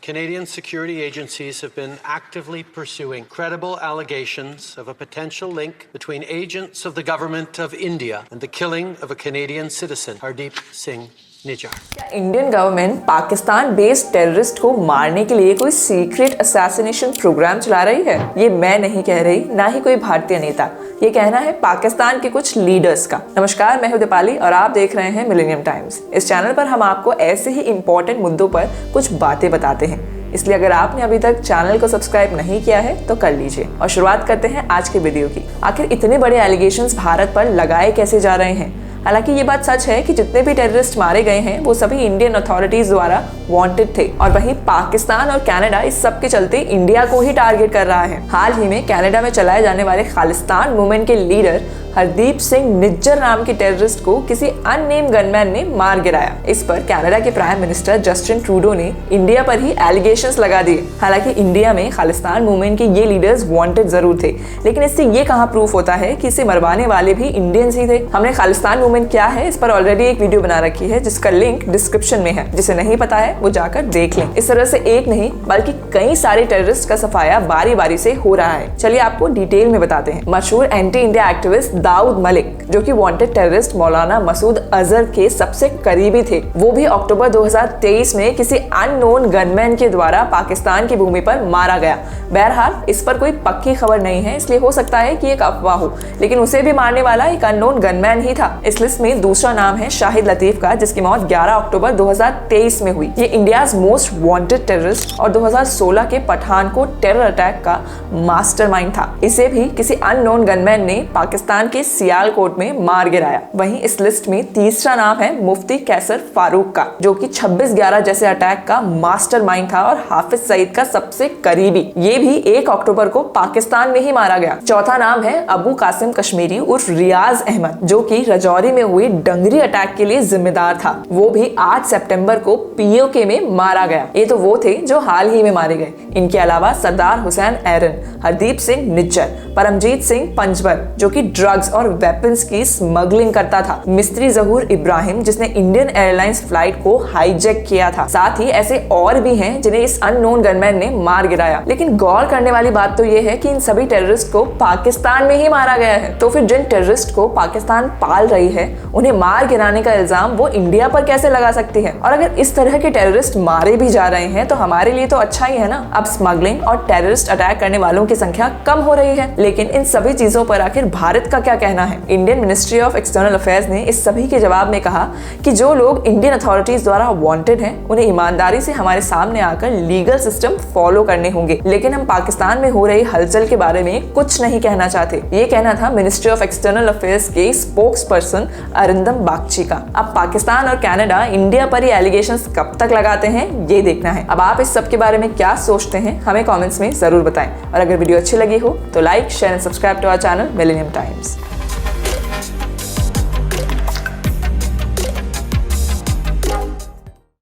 Canadian security agencies have been actively pursuing credible allegations of a potential link between agents of the government of India and the killing of a Canadian citizen, Hardeep Singh Nijjar. क्या Indian government Pakistan based terrorist को मारने के लिए कोई secret assassination programme चला रही है? ये मैं नहीं कह रही, ना ही कोई भारतीय नेता। ये कहना है पाकिस्तान के कुछ लीडर्स का। नमस्कार, मैं हूं दीपाली और आप देख रहे हैं मिलेनियम टाइम्स। इस चैनल पर हम आपको ऐसे ही इंपॉर्टेंट मुद्दों पर कुछ बातें बताते हैं, इसलिए अगर आपने अभी तक चैनल को सब्सक्राइब नहीं किया है तो कर लीजिए। और शुरुआत करते हैं आज के वीडियो की। आखिर इतने बड़े एलिगेशंस भारत पर लगाए कैसे जा रहे हैं? हालांकि ये बात सच है कि जितने भी टेररिस्ट मारे गए हैं वो सभी इंडियन अथॉरिटीज द्वारा वांटेड थे, और वहीं पाकिस्तान और कनाडा इस सब के चलते इंडिया को ही टारगेट कर रहा है। हाल ही में कनाडा में चलाए जाने वाले खालिस्तान मूवमेंट के लीडर हरदीप सिंह निज्जर नाम के टेररिस्ट को किसी अननेम गनमैन ने मार गिराया। इस पर कनाडा के प्राइम मिनिस्टर जस्टिन ट्रूडो ने इंडिया पर ही एलिगेशंस लगा दिए। हालांकि इंडिया में खालिस्तान मूवमेंट के ये लीडर्स वांटेड जरूर थे, लेकिन इससे ये कहां प्रूफ होता है कि इसे मरवाने वाले भी इंडियंस ही थे। हमने खालिस्तान मूवमेंट क्या है इस पर ऑलरेडी एक वीडियो बना रखी है, जिसका लिंक डिस्क्रिप्शन में है। जिसे नहीं पता है वो जाकर देख लें। इस तरह से एक नहीं बल्कि कई सारे टेररिस्ट का सफाया बारी बारी से हो रहा है। चलिए आपको डिटेल में बताते हैं। मशहूर anti India activist Dawood Malik, जो कि वांटेड टेररिस्ट मौलाना मसूद अजहर के सबसे करीबी थे, वो भी अक्टूबर 2023 में किसी अननोन गनमैन के द्वारा पाकिस्तान की भूमि पर मारा गया। बहरहाल इस पर कोई पक्की खबर नहीं है, इसलिए हो सकता है कि एक अफवाह हो, लेकिन उसे भी मारने वाला एक अननोन गनमैन ही था। इस लिस्ट में दूसरा नाम है शाहिद लतीफ का, जिसकी मौत 11 अक्टूबर 2023 में हुई। ये इंडियाज मोस्ट वांटेड टेररिस्ट और 2016 के पठानकोट टेरर अटैक का मास्टरमाइंड था। इसे भी किसी अननोन गनमैन ने पाकिस्तान के सियालकोट में मार गिराया। वहीं इस लिस्ट में तीसरा नाम है मुफ्ती कैसर फारूक का, जो कि 26/11 जैसे अटैक का मास्टरमाइंड था और हाफिज सईद का सबसे करीबी। ये भी 1 अक्टूबर को पाकिस्तान में ही मारा गया। चौथा नाम है अबू कासिम कश्मीरी उर्फ रियाज अहमद, जो कि रजौरी में हुई डंगरी अटैक के लिए जिम्मेदार था। वो भी 8 सितंबर को पीओके में मारा गया। ये तो वो थे जो हाल ही में मारे गए। इनके अलावा सरदार हुसैन एरन, हरदीप सिंह निज्जर, परमजीत सिंह पंजबर, जो कि ड्रग्स और वेपन्स की स्मगलिंग करता था, मिस्त्री जहूर इब्राहिम, जिसने इंडियन एयरलाइंस फ्लाइट को हाईजैक किया था। साथ ही ऐसे और भी हैं जिन्हें इस अननोन गनमैन ने मार गिराया। लेकिन गौर करने वाली बात तो ये है कि इन सभी टेररिस्ट को पाकिस्तान में ही मारा गया है। तो फिर जिन टेररिस्ट को पाकिस्तान पाल रही है, उन्हें मार गिराने का इल्जाम वो इंडिया पर कैसे लगा सकती है? और अगर इस तरह के टेररिस्ट मारे भी जा रहे हैं तो हमारे लिए तो अच्छा ही है ना। अब स्मगलिंग और टेररिस्ट अटैक करने वालों की संख्या कम हो रही है। लेकिन इन सभी चीजों पर आखिर भारत का क्या कहना है? Indian ministry of external affairs ने इस सभी के जवाब में कहा कि जो लोग इंडियन अथॉरिटीज द्वारा वांटेड हैं, उन्हें ईमानदारी से हमारे सामने आकर लीगल सिस्टम फॉलो करने होंगे। लेकिन हम पाकिस्तान में हो रही हलचल के बारे में कुछ नहीं कहना चाहते। ये कहना था मिनिस्ट्री ऑफ एक्सटर्नल अफेयर्स के स्पोक्स पर्सन अरिंदम बागची का। अब पाकिस्तान और कनाडा इंडिया पर ये एलिगेशंस कब तक लगाते हैं, ये देखना है। अब आप इस सब के बारे में क्या सोचते हैं, हमें कमेंट्स में जरूर बताएं। और अगर वीडियो अच्छी लगी हो तो like, share and subscribe to our channel Millennium times.